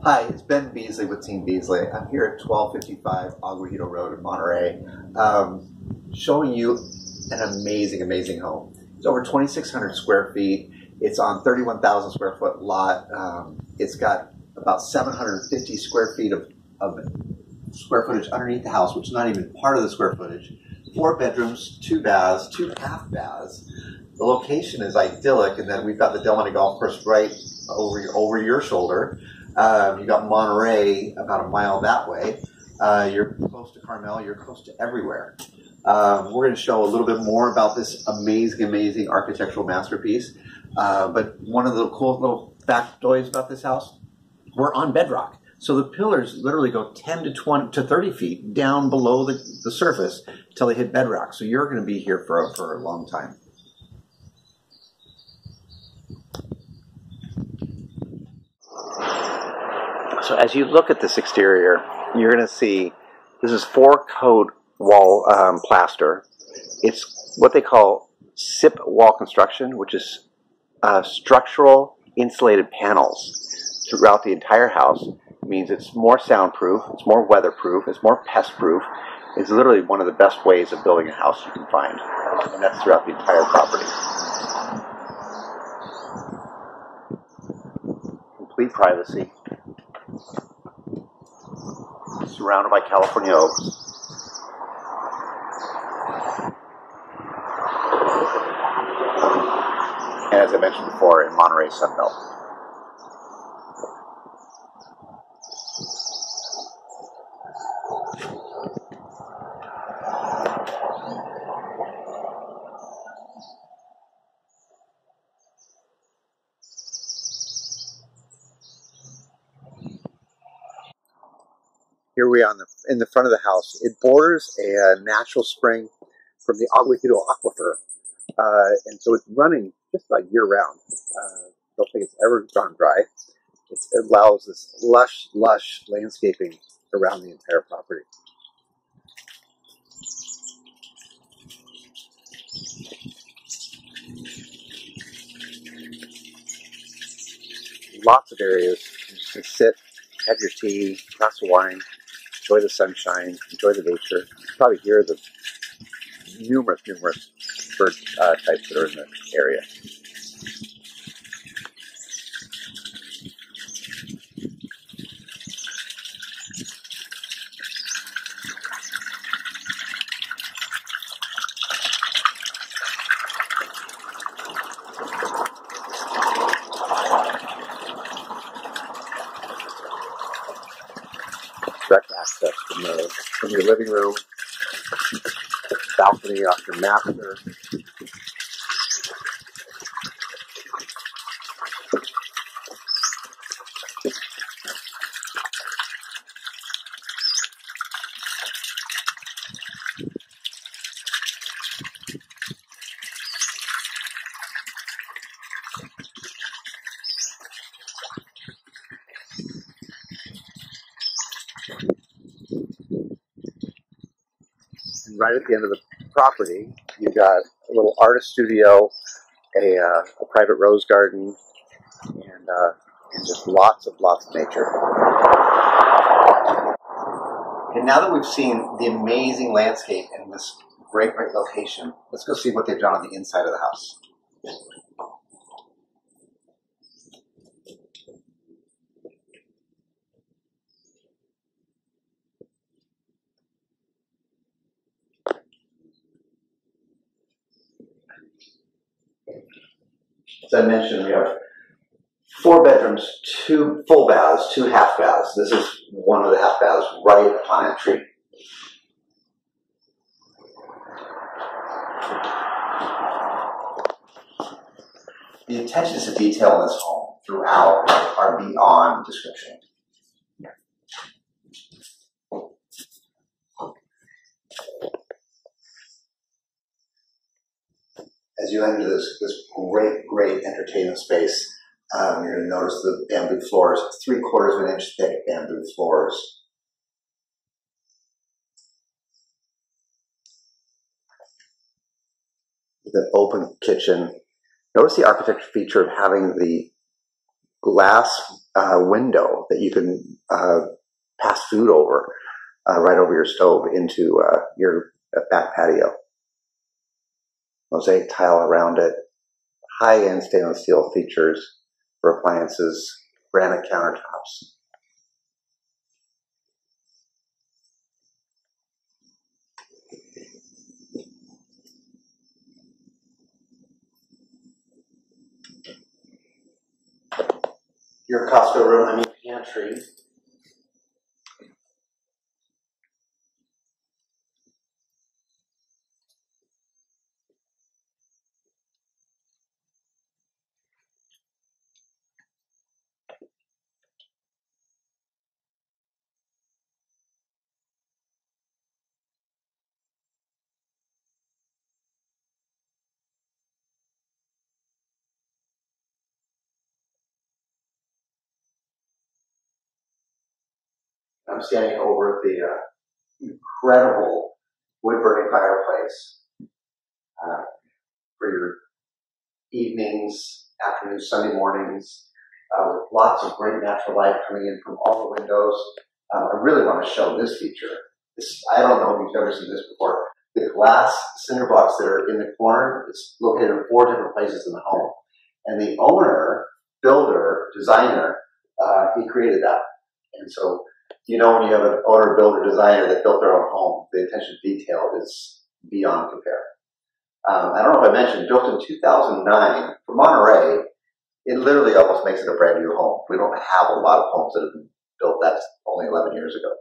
Hi, it's Ben Beesley with Team Beesley. I'm here at 1255 Aguajito Road in Monterey, showing you an amazing home. It's over 2,600 square feet. It's on 31,000 square foot lot. It's got about 750 square feet of square footage underneath the house, which is not even part of the square footage. 4 bedrooms, 2 baths, 2 half baths. The location is idyllic, and then we've got the Del Monte Golf Course right over your shoulder. You got Monterey about a mile that way. You're close to Carmel. You're close to everywhere. We're going to show a little bit more about this amazing architectural masterpiece. But one of the cool little factoids about this house, we're on bedrock. So the pillars literally go 10 to 30 feet down below the surface until they hit bedrock. So you're going to be here for a long time. So as you look at this exterior, you're going to see this is 4-coat wall plaster. It's what they call SIP wall construction, which is structural insulated panels throughout the entire house. It means it's more soundproof, it's more weatherproof, it's more pest-proof. It's literally one of the best ways of building a house you can find, and that's throughout the entire property. Complete privacy. Surrounded by California oaks. And as I mentioned before, in Monterey Sunbelt. Here we are in the front of the house. It borders a natural spring from the Aguajito aquifer, and so it's running just about year-round. Don't think it's ever gone dry. It allows this lush landscaping around the entire property. Lots of areas. You can sit, have your tea, glass of wine, enjoy the sunshine, enjoy the nature. You can probably hear the numerous bird types that are in the area. Direct access from your living room, balcony off your master. And right at the end of the property, you got a little artist studio, a private rose garden, and just lots of nature. And now that we've seen the amazing landscape in this great location, let's go see what they've done on the inside of the house. As I mentioned, we have 4 bedrooms, 2 full baths, 2 half baths. This is one of the half baths right upon entry. The attentions to detail in this home throughout are beyond description. As you enter this great entertainment space, you're going to notice the bamboo floors, 3/4 of an inch thick bamboo floors. With an open kitchen. Notice the architecture feature of having the glass window that you can pass food over, right over your stove into your back patio. Mosaic tile around it, high-end stainless steel features for appliances, granite countertops. Your Costco room, pantry. I'm standing over the incredible wood-burning fireplace for your evenings, afternoons, Sunday mornings, with lots of great natural light coming in from all the windows. I really want to show this feature. I don't know if you've ever seen this before. The glass cinder blocks that are in the corner, it's located in 4 different places in the home. And the owner, builder, designer, he created that. And so, when you have an owner, builder, designer that built their own home, the attention to detail is beyond compare. I don't know if I mentioned, built in 2009 for Monterey, it literally almost makes it a brand new home. We don't have a lot of homes that have been built that's only 11 years ago.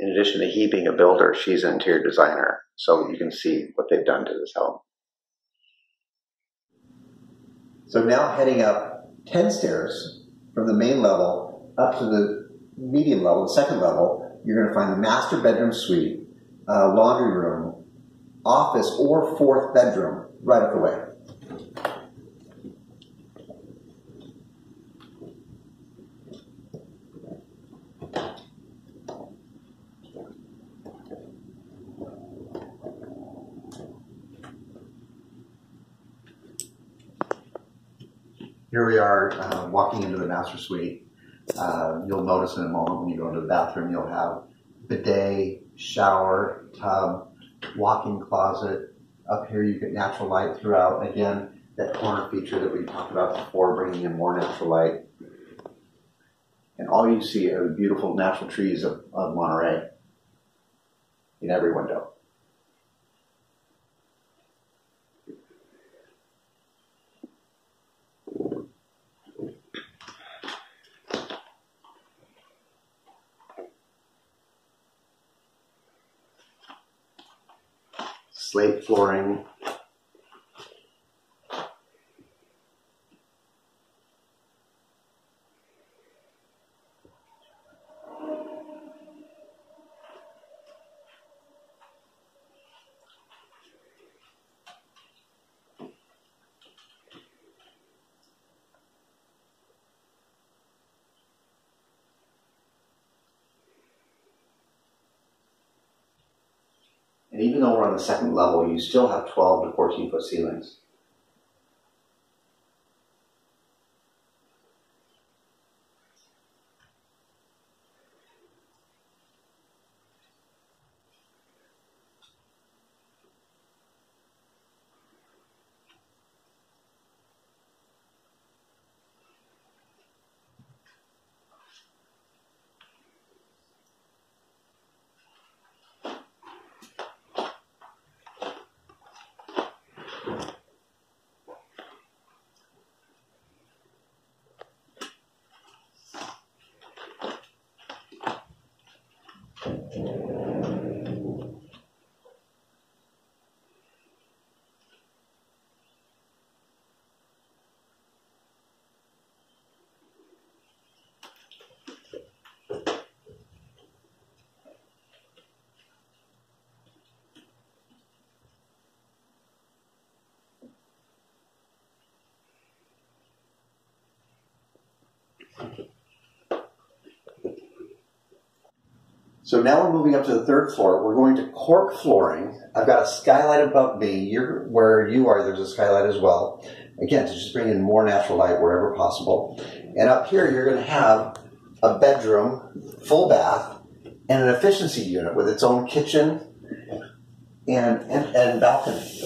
In addition to he being a builder, she's an interior designer, so you can see what they've done to this home. So now heading up 10 stairs from the main level up to the medium level, the second level, you're going to find the master bedroom suite, laundry room, office, or 4th bedroom right up the way. Here we are walking into the master suite. You'll notice in a moment when you go into the bathroom, you'll have bidet, shower, tub, walk-in closet. Up here you get natural light throughout. Again, that corner feature that we talked about before, bringing in more natural light. And all you see are the beautiful natural trees of Monterey in every window. Slate flooring. And even though we're on the second level, you still have 12 to 14 foot ceilings. So now we're moving up to the third floor. We're going to cork flooring. I've got a skylight above me. Where you are, there's a skylight as well. Again, to just bring in more natural light wherever possible. And up here, you're going to have a bedroom, full bath, and an efficiency unit with its own kitchen and balcony.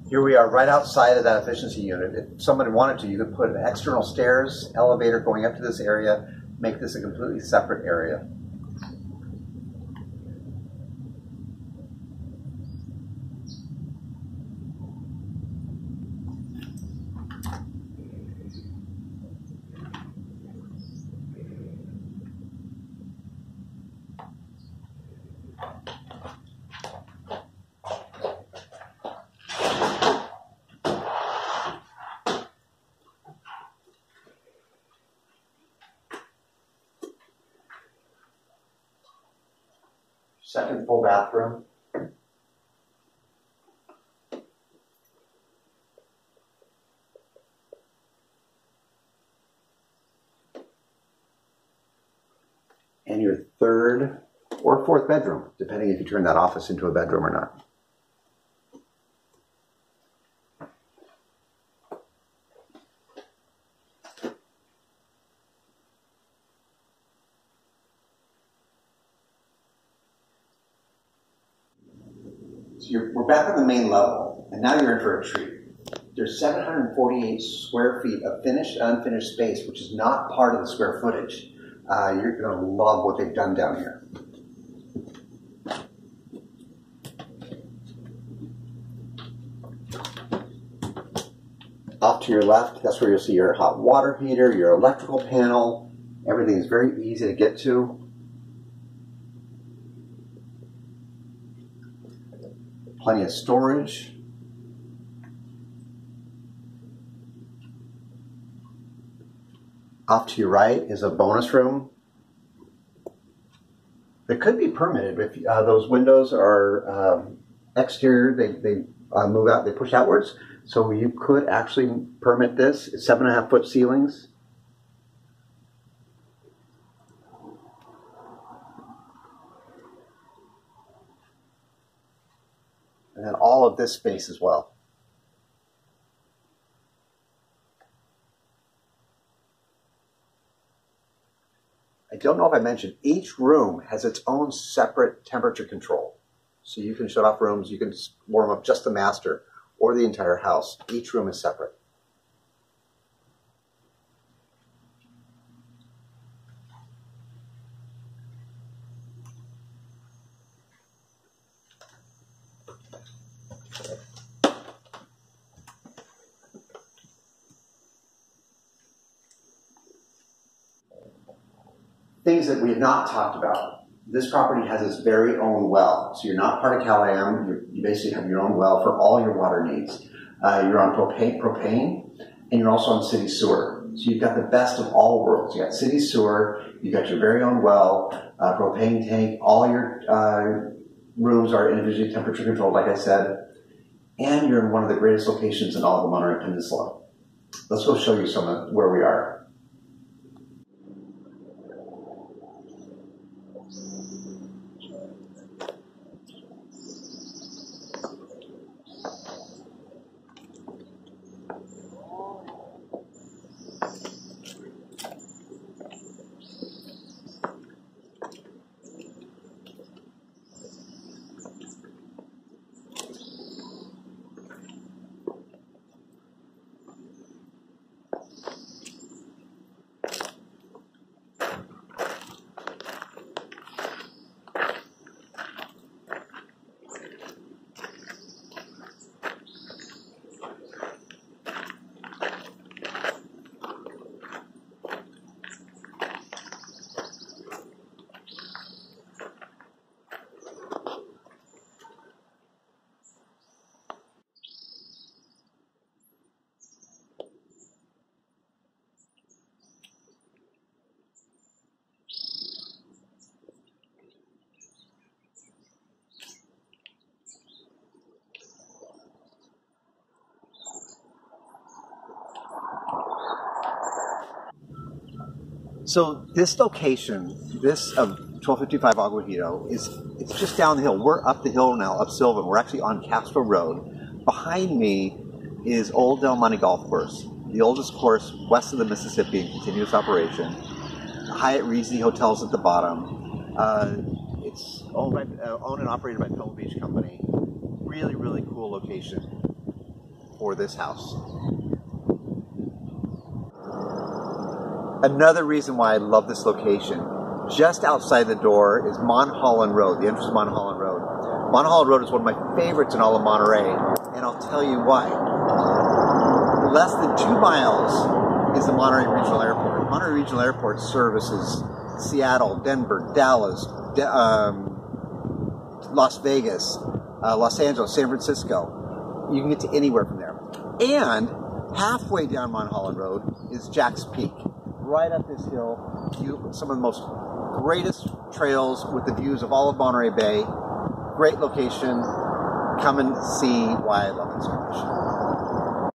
Here we are right outside of that efficiency unit. If somebody wanted to, you could put an external stairs, elevator going up to this area, make this a completely separate area. Second full bathroom. And your third or fourth bedroom, depending if you turn that office into a bedroom or not. We're back on the main level, and now you're in for a treat. There's 748 square feet of finished and unfinished space, which is not part of the square footage. You're going to love what they've done down here. Off to your left, that's where you'll see your hot water heater, your electrical panel. Everything is very easy to get to. Plenty of storage. Off to your right is a bonus room. It could be permitted if those windows are exterior. They move out. They push outwards. So you could actually permit this. It's 7.5-foot ceilings. And then all of this space as well. I don't know if I mentioned, each room has its own separate temperature control. So you can shut off rooms, you can warm up just the master or the entire house. Each room is separate. Things that we have not talked about. This property has its very own well. So you're not part of Cal-Am. You basically have your own well for all your water needs. You're on propane, and you're also on city sewer. So you've got the best of all worlds. You got city sewer, you've got your very own well, propane tank, all your rooms are individually temperature controlled, like I said, and you're in one of the greatest locations in all of the Monterey Peninsula. Let's go show you some of where we are. So this location, this of 1255 Aguajito, it's just down the hill. We're up the hill now, up Sylvan. We're actually on Castro Road. Behind me is Old Del Monte Golf Course, the oldest course west of the Mississippi in continuous operation. Hyatt Regency Hotels at the bottom. It's owned and operated by Pebble Beach Company. Really, really cool location for this house. Another reason why I love this location, just outside the door is Mulholland Road, the entrance to Mulholland Road. Mulholland Road is one of my favorites in all of Monterey, and I'll tell you why. Less than 2 miles is the Monterey Regional Airport. Monterey Regional Airport services Seattle, Denver, Dallas, Las Vegas, Los Angeles, San Francisco. You can get to anywhere from there. And halfway down Mulholland Road is Jack's Peak. Right up this hill, some of the most greatest trails with the views of all of Monterey Bay. Great location. Come and see why I love it so much.